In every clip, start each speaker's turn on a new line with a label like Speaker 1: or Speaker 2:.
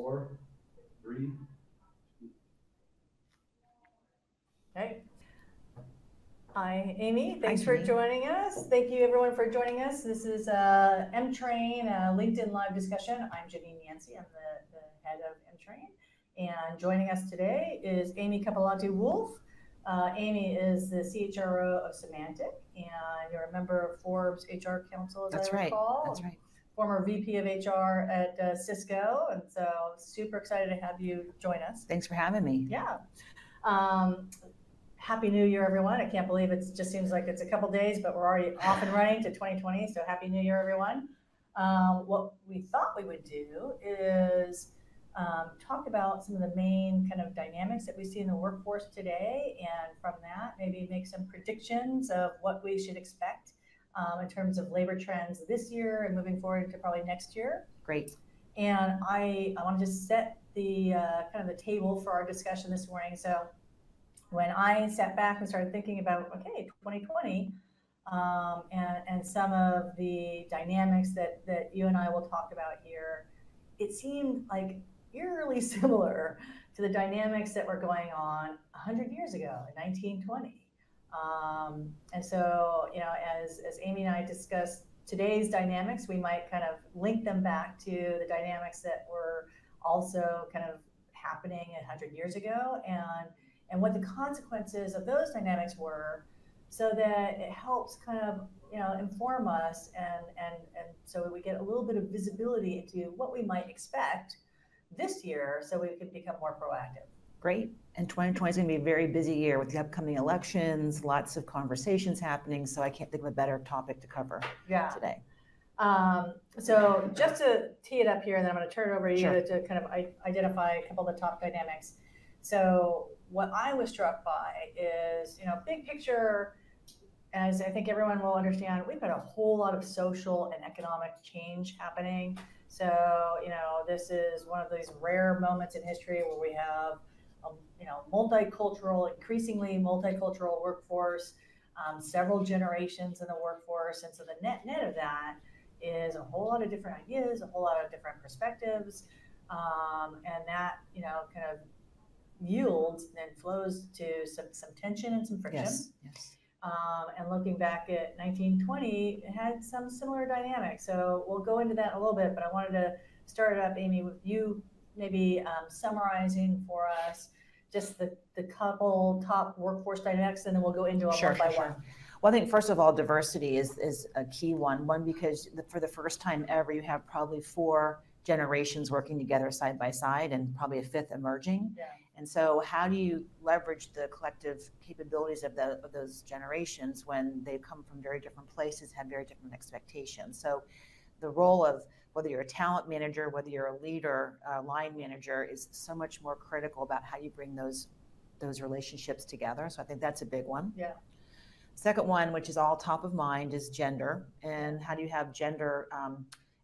Speaker 1: 4, 3.
Speaker 2: Okay. Hi, Amy. Thanks
Speaker 3: Hi,
Speaker 2: for
Speaker 3: Janine.
Speaker 2: joining us. Thank you, everyone, for joining us. This is M-Train LinkedIn Live discussion. I'm Janine Yancey. I'm the head of M-Train. And joining us today is Amy Cappellanti-Wolf. Amy is the CHRO of Symantec, and you're a member of Forbes HR Council, as I recall.
Speaker 3: That's right.
Speaker 2: Former VP of HR at Cisco, and so super excited to have you join us.
Speaker 3: Thanks for having me.
Speaker 2: Yeah. Happy New Year, everyone. I can't believe it just seems like it's a couple days, but we're already off and running to 2020, so Happy New Year, everyone. What we thought we would do is talk about some of the main kind of dynamics that we see in the workforce today, and from that, maybe make some predictions of what we should expect in terms of labor trends this year and moving forward to probably next year.
Speaker 3: Great.
Speaker 2: And I want to just set the kind of the table for our discussion this morning. So when I sat back and started thinking about, okay, 2020, and some of the dynamics that you and I will talk about here, it seemed like eerily similar to the dynamics that were going on 100 years ago in 1920. And so, you know, as Amy and I discussed today's dynamics, we might kind of link them back to the dynamics that were also kind of happening 100 years ago, and what the consequences of those dynamics were, so that it helps kind of, you know, inform us, and so we get a little bit of visibility into what we might expect this year, so we can become more proactive.
Speaker 3: Great. And 2020 is going to be a very busy year with the upcoming elections, lots of conversations happening, so I can't think of a better topic to cover today.
Speaker 2: So just to tee it up here, and then I'm going to turn it over to you to kind of identify a couple of the top dynamics. So what I was struck by is, you know, big picture, as I think everyone will understand, we've got a whole lot of social and economic change happening. So, you know, this is one of these rare moments in history where we have you know, multicultural, increasingly multicultural workforce, several generations in the workforce. And so the net of that is a whole lot of different ideas, a whole lot of different perspectives. And that, you know, kind of yields and flows to some tension and some friction.
Speaker 3: Yes.
Speaker 2: And looking back at 1920, it had some similar dynamics. So we'll go into that a little bit, but I wanted to start it up, Amy, with you maybe summarizing for us just the couple top workforce dynamics, and then we'll go into them one by one.
Speaker 3: Well, I think first of all, diversity is a key one. One, because for the first time ever, you have probably 4 generations working together side by side, and probably a 5th emerging.
Speaker 2: Yeah.
Speaker 3: And so how do you leverage the collective capabilities of those generations when they come from very different places, have very different expectations? So the role of whether you're a talent manager, whether you're a leader, line manager, is so much more critical about how you bring those relationships together. So I think that's a big one.
Speaker 2: Yeah.
Speaker 3: Second one, which is all top of mind, is gender, and how do you have gender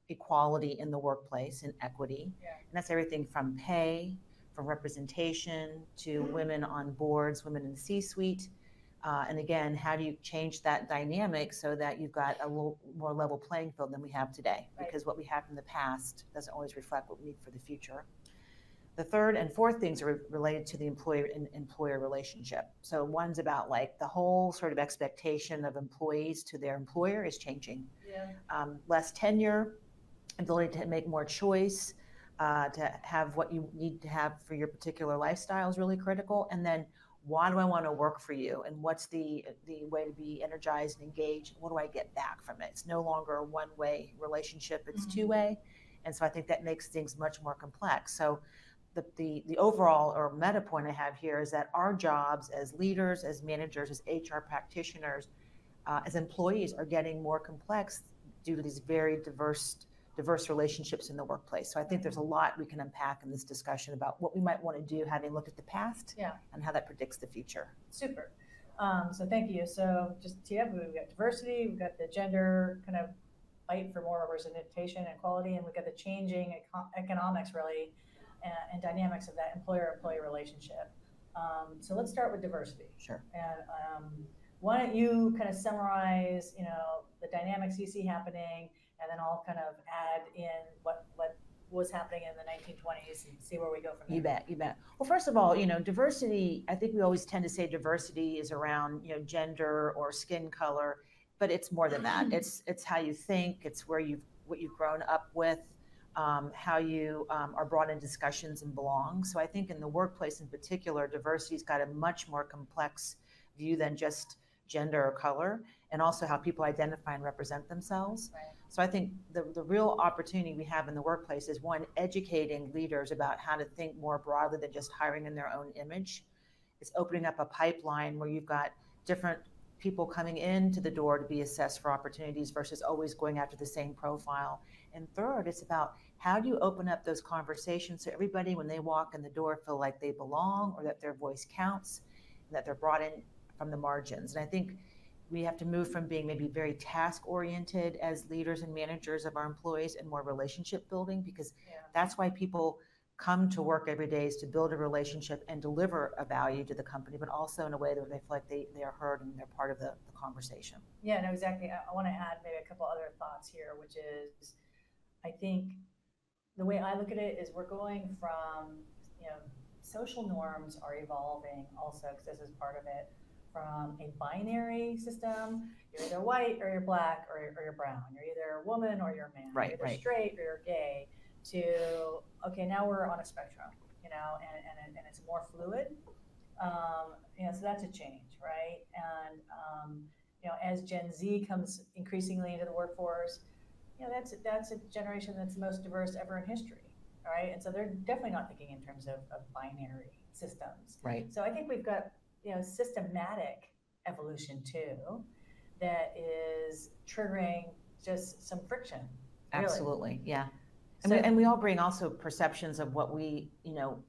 Speaker 3: equality in the workplace and equity?
Speaker 2: Yeah.
Speaker 3: And that's everything from pay, from representation to women on boards, women in the C-suite. And again, how do you change that dynamic so that you've got a little more level playing field than we have today?
Speaker 2: Right.
Speaker 3: Because what we have in the past doesn't always reflect what we need for the future. The third and fourth things are related to the employer and employer relationship. So one's about like the whole sort of expectation of employees to their employer is changing.
Speaker 2: Yeah.
Speaker 3: Less tenure, ability to make more choice, to have what you need to have for your particular lifestyle is really critical. And then, why do I want to work for you? And what's the way to be energized and engaged? What do I get back from it? It's no longer a one-way relationship, it's two-way. And so I think that makes things much more complex. So the overall or meta point I have here is that our jobs as leaders, as managers, as HR practitioners, as employees are getting more complex due to these very diverse relationships in the workplace. So I think there's a lot we can unpack in this discussion about what we might want to do, having looked at the past, and how that predicts the future.
Speaker 2: Super. So thank you. So just to tee up, we've got diversity, we've got the gender kind of fight for more representation and equality, and we've got the changing economics really and dynamics of that employer-employee relationship. So let's start with diversity.
Speaker 3: Sure.
Speaker 2: And why don't you kind of summarize, you know, the dynamics you see happening, and then I'll kind of add in what was happening in the 1920s and see where we go from there.
Speaker 3: You bet, you bet. Well, first of all, diversity, I think we always tend to say diversity is around, gender or skin color, but it's more than that. It's how you think, it's what you've grown up with, how you are brought in discussions and belong. So I think in the workplace in particular, diversity's got a much more complex view than just gender or color, and also how people identify and represent themselves.
Speaker 2: Right.
Speaker 3: So I think the real opportunity we have in the workplace is, one, educating leaders about how to think more broadly than just hiring in their own image. It's opening up a pipeline where you've got different people coming into the door to be assessed for opportunities versus always going after the same profile. And third, it's about how do you open up those conversations so everybody, when they walk in the door, feel like they belong, or that their voice counts, and that they're brought in from the margins. And I think we have to move from being maybe very task-oriented as leaders and managers of our employees and more relationship building, because that's why people come to work every day, is to build a relationship and deliver a value to the company, but also in a way that they feel like they are heard and they're part of the conversation.
Speaker 2: Yeah, no, exactly. I want to add maybe a couple other thoughts here, which is, I think the way I look at it is we're going from, social norms are evolving also, because this is part of it, from a binary system. You're either white or you're black or you're brown. You're either a woman or you're a man.
Speaker 3: Right,
Speaker 2: you're either straight or you're gay. To, okay, now we're on a spectrum, and it's more fluid. So that's a change, right? And as Gen Z comes increasingly into the workforce, that's a generation that's the most diverse ever in history, right? And so they're definitely not thinking in terms of binary systems.
Speaker 3: Right.
Speaker 2: So I think we've got systematic evolution too, that is triggering just some friction. Really.
Speaker 3: Absolutely, yeah.
Speaker 2: So,
Speaker 3: and we all bring also perceptions of what we,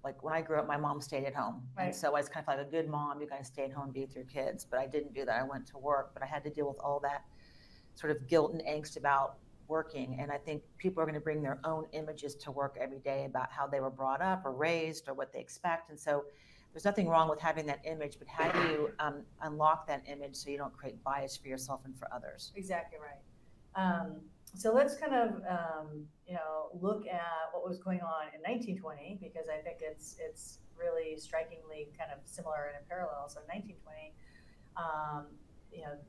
Speaker 3: like when I grew up, my mom stayed at home.
Speaker 2: Right.
Speaker 3: And so I was kind of like a good mom, you guys stay at home and be with your kids, but I didn't do that. I went to work, but I had to deal with all that sort of guilt and angst about working. And I think people are going to bring their own images to work every day about how they were brought up or raised or what they expect. And so there's nothing wrong with having that image, but how do you unlock that image so you don't create bias for yourself and for others?
Speaker 2: Exactly right. So let's kind of look at what was going on in 1920, because I think it's really strikingly kind of similar and in parallel. So 1920,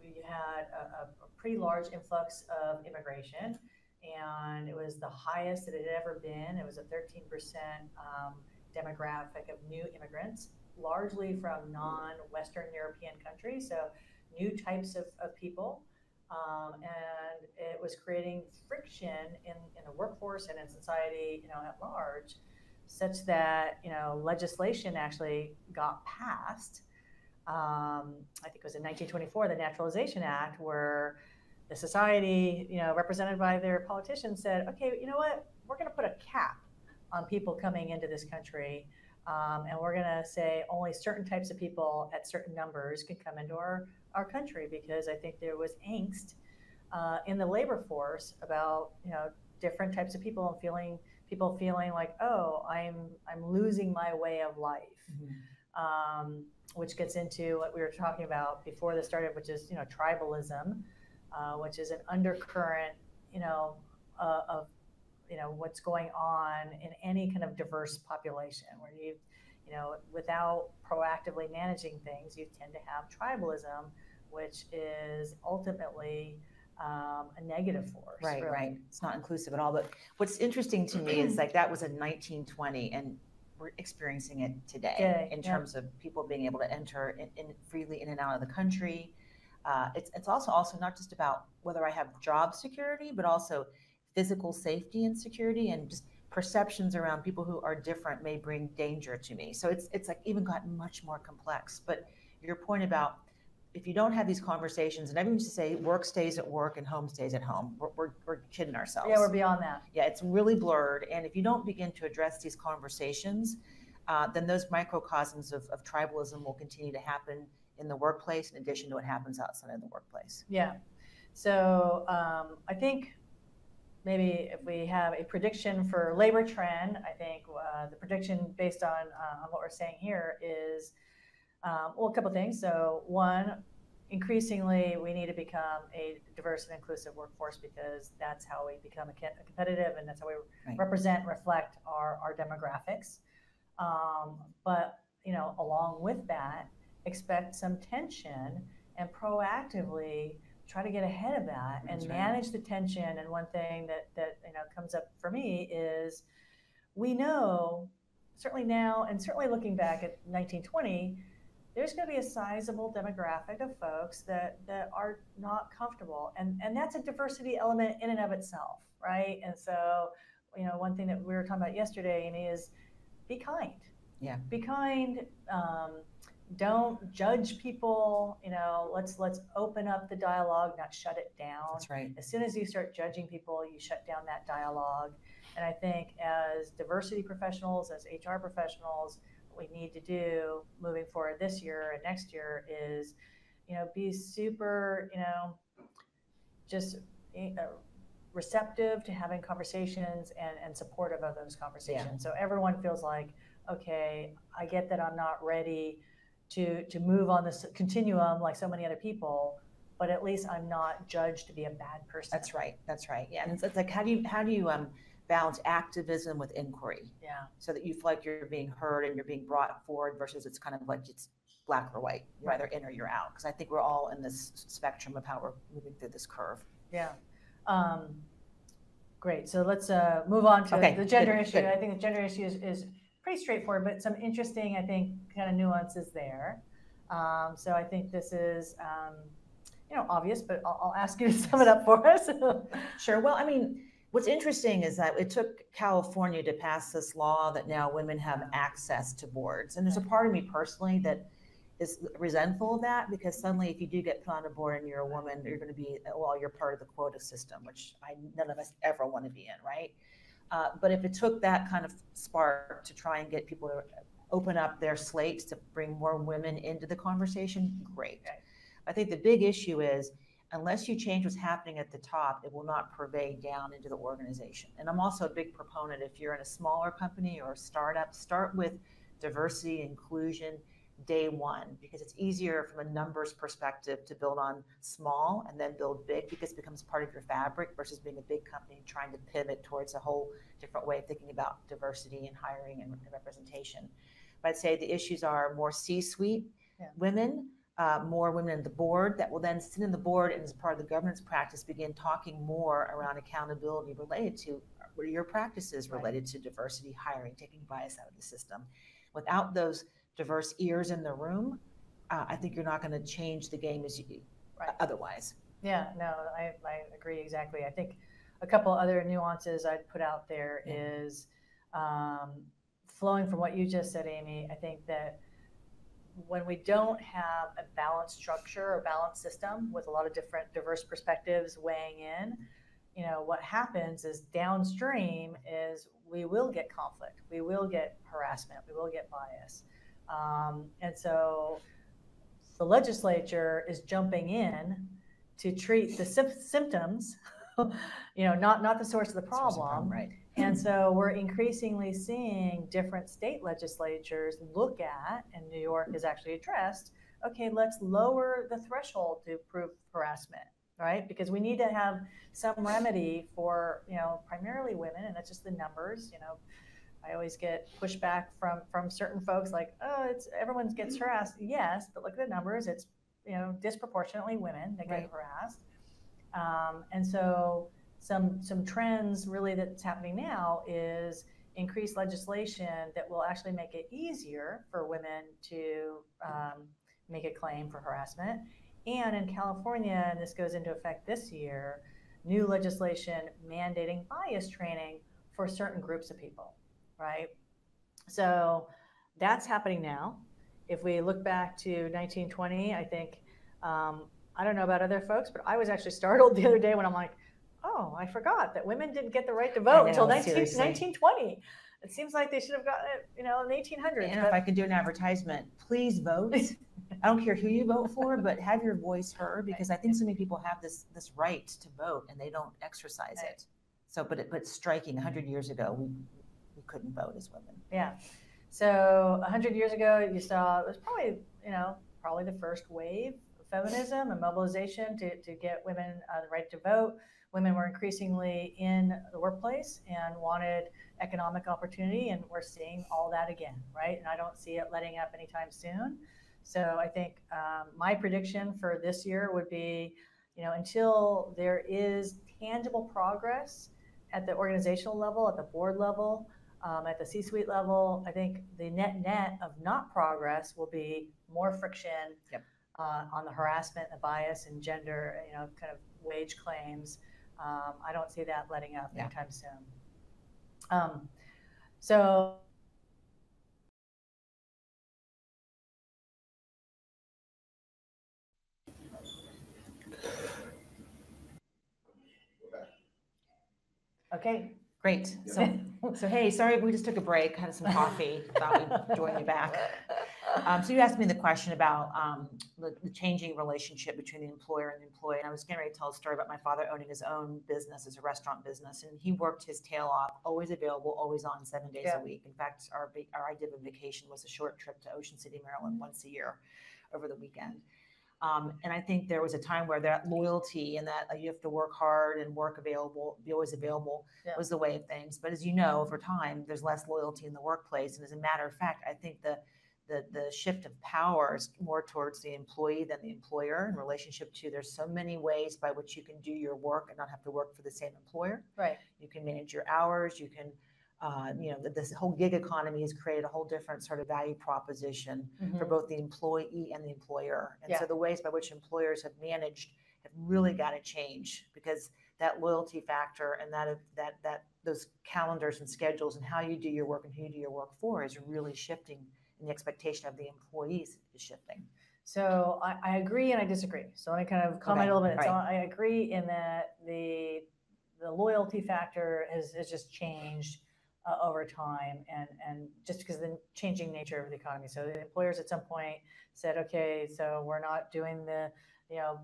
Speaker 2: we had a pretty large influx of immigration, and it was the highest that it had ever been. It was a 13% demographic of new immigrants, largely from non-Western European countries, so new types of people. And it was creating friction in the workforce and in society, at large, such that, legislation actually got passed. I think it was in 1924, the Naturalization Act, where the society, represented by their politicians, said, okay, you know what, we're going to put a cap on people coming into this country. And we're going to say only certain types of people at certain numbers can come into our country, because I think there was angst in the labor force about different types of people and people feeling like, oh, I'm losing my way of life, which gets into what we were talking about before this started, which is tribalism, which is an undercurrent of what's going on in any kind of diverse population, where without proactively managing things, you tend to have tribalism, which is ultimately a negative force.
Speaker 3: Right,
Speaker 2: really.
Speaker 3: Right. It's not inclusive at all. But what's interesting to me is like that was in 1920, and we're experiencing it today in terms of people being able to enter freely in and out of the country. It's also not just about whether I have job security, but also physical safety and security, and just perceptions around people who are different may bring danger to me. So it's like even gotten much more complex. But your point about if you don't have these conversations, and everyone used to say work stays at work and home stays at home, we're kidding ourselves.
Speaker 2: Yeah, we're beyond that.
Speaker 3: Yeah, it's really blurred. And if you don't begin to address these conversations, then those microcosms of tribalism will continue to happen in the workplace, in addition to what happens outside of the workplace.
Speaker 2: Yeah. So I think maybe if we have a prediction for labor trend, I think the prediction based on what we're saying here is, a couple things. So one, increasingly we need to become a diverse and inclusive workforce because that's how we become competitive and that's how we represent, reflect our demographics. But, along with that, expect some tension and proactively try to get ahead of that and manage the tension. And one thing that comes up for me is we know, certainly now and certainly looking back at 1920, there's going to be a sizable demographic of folks that are not comfortable. And that's a diversity element in and of itself, right? And so, one thing that we were talking about yesterday, Amy, is be kind.
Speaker 3: Yeah.
Speaker 2: Be kind. Don't judge people. Let's open up the dialogue, not shut it down.
Speaker 3: That's right.
Speaker 2: As soon as you start judging people, you shut down that dialogue. And I think as diversity professionals, as HR professionals, what we need to do moving forward this year and next year is, be super, just receptive to having conversations and supportive of those conversations. So everyone feels like, okay, I get that I'm not ready to move on this continuum like so many other people, but at least I'm not judged to be a bad person.
Speaker 3: That's right. Yeah, and it's like how do you balance activism with inquiry?
Speaker 2: Yeah.
Speaker 3: So that you feel like you're being heard and you're being brought forward versus it's kind of like it's black or white. You're either in or you're out. Because I think we're all in this spectrum of how we're moving through this curve.
Speaker 2: Yeah. Great. So let's move on to the gender issue. Good. I think the gender issue is pretty straightforward, but some interesting, I think, kind of nuances there. So I think this is, obvious, but I'll ask you to sum it up for us.
Speaker 3: Sure. Well, I mean, what's interesting is that it took California to pass this law that now women have access to boards. And there's a part of me personally that is resentful of that, because suddenly if you do get put on a board and you're a woman, you're going to be, you're part of the quota system, which none of us ever want to be in, right? But if it took that kind of spark to try and get people to open up their slates to bring more women into the conversation, great. Okay. I think the big issue is, unless you change what's happening at the top, it will not pervade down into the organization. And I'm also a big proponent, if you're in a smaller company or a startup, start with diversity, inclusion, day one, because it's easier from a numbers perspective to build on small and then build big, because it becomes part of your fabric versus being a big company and trying to pivot towards a whole different way of thinking about diversity and hiring and representation. But I'd say the issues are more C-suite women, more women in the board that will then sit in the board and as part of the governance practice begin talking more around accountability related to what are your practices related to diversity, hiring, taking bias out of the system. Without those diverse ears in the room, I think you're not going to change the game as you otherwise.
Speaker 2: Yeah, no, I agree exactly. I think a couple other nuances I'd put out there is flowing from what you just said, Amy. I think that when we don't have a balanced structure or balanced system with a lot of different diverse perspectives weighing in, what happens is downstream is we will get conflict, we will get harassment, we will get bias. And so the legislature is jumping in to treat the symptoms, not the source of the problem.
Speaker 3: Right.
Speaker 2: And so we're increasingly seeing different state legislatures look at, and New York has actually addressed, okay, let's lower the threshold to prove harassment, right? Because we need to have some remedy for, primarily women, and that's just the numbers, I always get pushback from certain folks like, oh, everyone gets harassed. Yes, but look at the numbers. It's, disproportionately women that get harassed. And so some trends really that's happening now is increased legislation that will actually make it easier for women to make a claim for harassment. And in California, and this goes into effect this year, new legislation mandating bias training for certain groups of people, right? So that's happening now. If we look back to 1920, I think, I don't know about other folks, but I was actually startled the other day when I'm like, oh, I forgot that women didn't get the right to vote until 1920. It seems like they should have gotten it, in the 1800s.
Speaker 3: And if I could do an advertisement, please vote. I don't care who you vote for, but have your voice heard, because I think so many people have this right to vote and they don't exercise it. So, but striking, 100 years ago, we couldn't vote as women.
Speaker 2: Yeah. So 100 years ago, you saw, it was probably, probably the first wave feminism and mobilization to get women the right to vote. Women were increasingly in the workplace and wanted economic opportunity, and we're seeing all that again, right? And I don't see it letting up anytime soon. So I think my prediction for this year would be, until there is tangible progress at the organizational level, at the board level, at the C-suite level, I think the net of not progress will be more friction on the harassment, the bias, and gender, kind of wage claims. I don't see that letting up anytime soon. So okay.
Speaker 3: Great. So hey, sorry, we just took a break, had some coffee, thought we'd join you back. So you asked me the question about the changing relationship between the employer and the employee. And I was getting ready to tell a story about my father owning his own business as a restaurant business. And he worked his tail off, always available, always on, 7 days a week. In fact, our idea of a vacation was a short trip to Ocean City, Maryland, once a year over the weekend. And I think there was a time where that loyalty and that you have to work hard and work available, be always available was the way of things. But as you know, over time, there's less loyalty in the workplace. And as a matter of fact, I think the shift of power is more towards the employee than the employer in relationship to there's so many ways by which you can do your work and not have to work for the same employer.
Speaker 2: Right.
Speaker 3: You can manage your hours. You can this whole gig economy has created a whole different sort of value proposition for both the employee and the employer. And so the ways by which employers have managed have really got to change, because that loyalty factor and that those calendars and schedules and how you do your work and who you do your work for is really shifting, and the expectation of the employees is shifting.
Speaker 2: So I agree and I disagree. So let me kind of comment a little bit. Right. So I agree in that the loyalty factor has just changed over time, and just because of the changing nature of the economy. So the employers at some point said, okay, so we're not doing the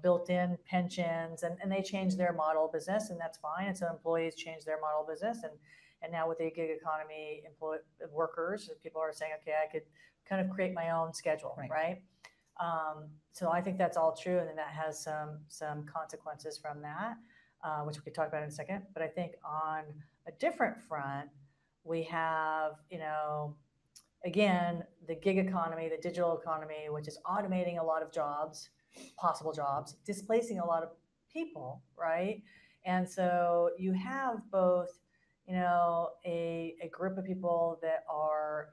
Speaker 2: built-in pensions, and they changed their model of business, and that's fine. And so employees changed their model of business, and now with the gig economy, workers, people are saying, okay, I could kind of create my own schedule, right? So I think that's all true, and then that has some consequences from that, which we could talk about in a second. But I think on a different front, we have, again, the gig economy, the digital economy, which is automating a lot of jobs, possible jobs, displacing a lot of people, right? And so you have both, a group of people that are,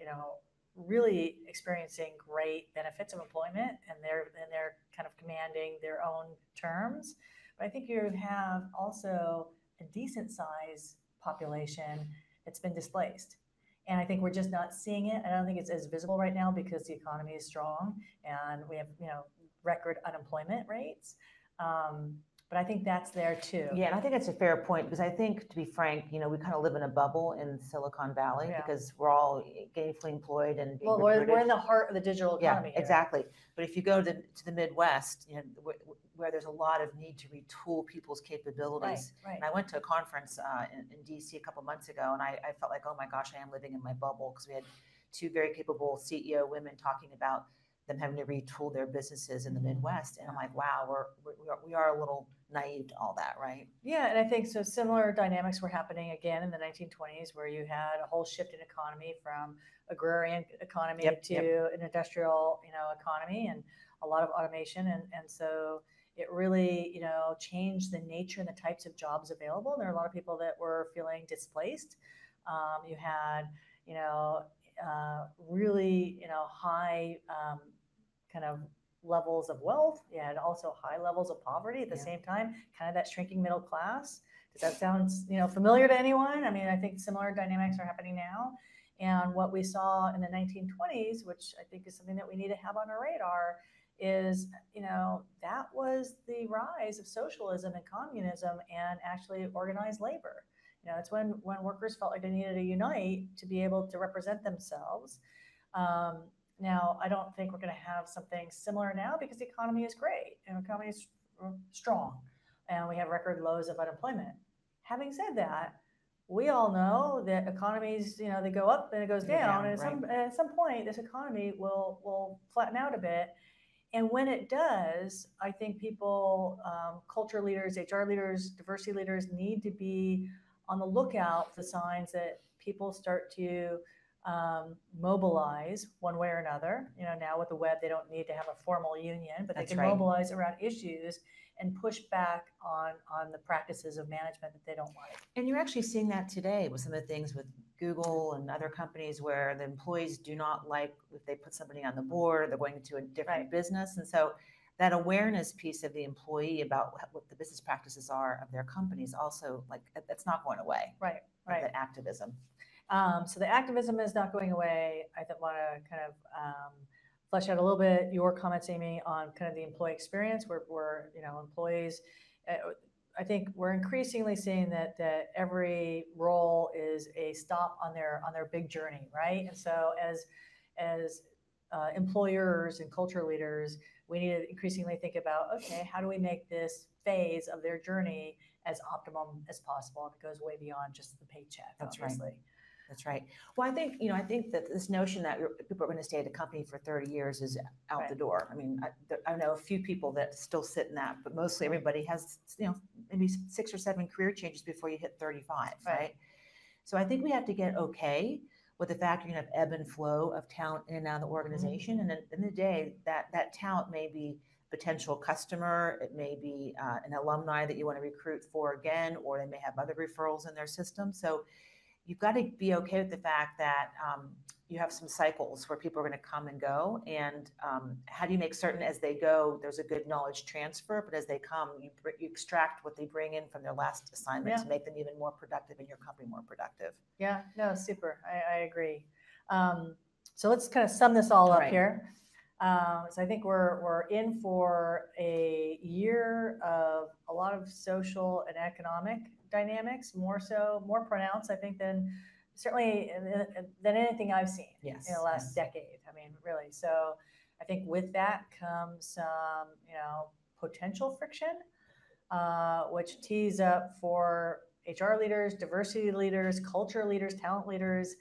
Speaker 2: really experiencing great benefits of employment, and they're kind of commanding their own terms. But I think you have also a decent size population that's been displaced. And I think we're just not seeing it. I don't think it's as visible right now because the economy is strong and we have, record unemployment rates. But I think that's there too.
Speaker 3: Yeah, and I think it's a fair point, because I think, to be frank, we kind of live in a bubble in Silicon Valley because we're all gainfully employed and being recruited.
Speaker 2: We're in the heart of the digital economy.
Speaker 3: Yeah, exactly. But if you go to the Midwest, where there's a lot of need to retool people's capabilities.
Speaker 2: Right.
Speaker 3: And I went to a conference in DC a couple months ago, and I felt like, oh my gosh, I am living in my bubble, because we had two very capable CEO women talking about them having to retool their businesses in the Midwest. And I'm like, wow, we are a little naive to all that, right?
Speaker 2: Yeah, and I think so similar dynamics were happening again in the 1920s, where you had a whole shift in economy from agrarian economy to an industrial, economy, and a lot of automation. And so it really, changed the nature and the types of jobs available. And there are a lot of people that were feeling displaced. You had, really, high kind of levels of wealth. You had also high levels of poverty at the same time, kind of that shrinking middle class. Does that sound, familiar to anyone? I mean, I think similar dynamics are happening now. And what we saw in the 1920s, which I think is something that we need to have on our radar, is, that was the rise of socialism and communism and actually organized labor. It's when workers felt like they needed to unite to be able to represent themselves. Now, I don't think we're going to have something similar now, because the economy is great and the economy is strong and we have record lows of unemployment. Having said that, we all know that economies, they go up and it goes down. And at some point, this economy will flatten out a bit. And when it does, I think people, culture leaders, HR leaders, diversity leaders need to be on the lookout for signs that people start to mobilize one way or another. Now with the web, they don't need to have a formal union, but they can mobilize around issues and push back on the practices of management that they don't like.
Speaker 3: And you're actually seeing that today with some of the things with Google and other companies where the employees do not like if they put somebody on the board, they're going into a different business. And so that awareness piece of the employee about what the business practices are of their companies also, like, that's not going away.
Speaker 2: Right.
Speaker 3: The activism.
Speaker 2: So the activism is not going away. I want to kind of flesh out a little bit your comments, Amy, on kind of the employee experience where employees, I think we're increasingly seeing that every role is a stop on their big journey, right? And so as employers and culture leaders, we need to increasingly think about, okay, how do we make this phase of their journey as optimum as possible? And it goes way beyond just the paycheck.
Speaker 3: That's
Speaker 2: obviously.
Speaker 3: Right. That's right. Well, I think that this notion that people are going to stay at a company for 30 years is out the door. I mean, I know a few people that still sit in that, but mostly everybody has, maybe 6 or 7 career changes before you hit 35, right? So I think we have to get okay with the fact you're going to have ebb and flow of talent in and out of the organization. Mm-hmm. And at the end of the day, that talent may be potential customer, it may be an alumni that you want to recruit for again, or they may have other referrals in their system. So you've got to be okay with the fact that you have some cycles where people are going to come and go. And how do you make certain as they go, there's a good knowledge transfer, but as they come, you extract what they bring in from their last assignment to make them even more productive and your company more productive.
Speaker 2: Yeah, no, super. I agree. So let's kind of sum this all up here. So I think we're in for a year of a lot of social and economic dynamics, more pronounced, I think, than anything I've seen in the last decade. I mean, really. So I think with that comes some, potential friction, which tees up for HR leaders, diversity leaders, culture leaders, talent leaders,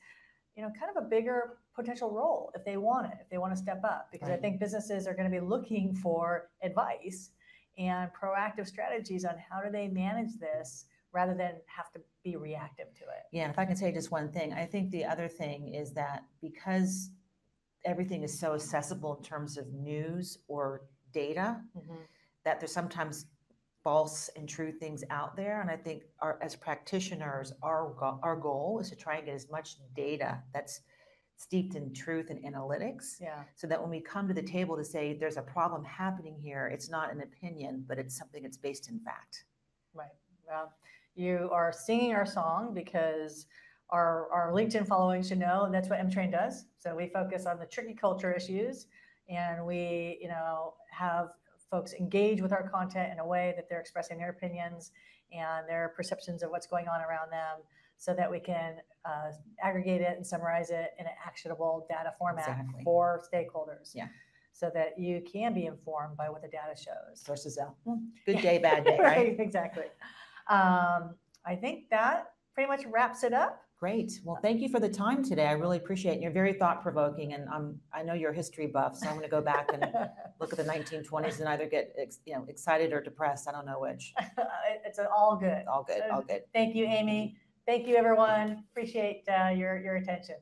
Speaker 2: kind of a bigger potential role if they want to step up, because I think businesses are going to be looking for advice and proactive strategies on how do they manage this rather than have to be reactive to it.
Speaker 3: Yeah, and if I can say just one thing, I think the other thing is that because everything is so accessible in terms of news or data, that there's sometimes false and true things out there. And I think as practitioners, our goal is to try and get as much data that's steeped in truth and analytics, so that when we come to the table to say there's a problem happening here, it's not an opinion, but it's something that's based in fact.
Speaker 2: Right. Well, you are singing our song because our LinkedIn following should know, and that's what M-Train does. So we focus on the tricky culture issues, and we, have folks engage with our content in a way that they're expressing their opinions and their perceptions of what's going on around them, so that we can aggregate it and summarize it in an actionable data format for stakeholders.
Speaker 3: Yeah.
Speaker 2: So that you can be informed by what the data shows.
Speaker 3: Versus good day, bad day, right?
Speaker 2: Exactly. I think that pretty much wraps it up.
Speaker 3: Great. Well, thank you for the time today. I really appreciate it. You're very thought-provoking, and I know you're a history buff, so I'm going to go back and look at the 1920s and either get excited or depressed. I don't know which.
Speaker 2: It's all good.
Speaker 3: All good. All good.
Speaker 2: Thank you, Amy. Thank you, everyone. Appreciate your attention.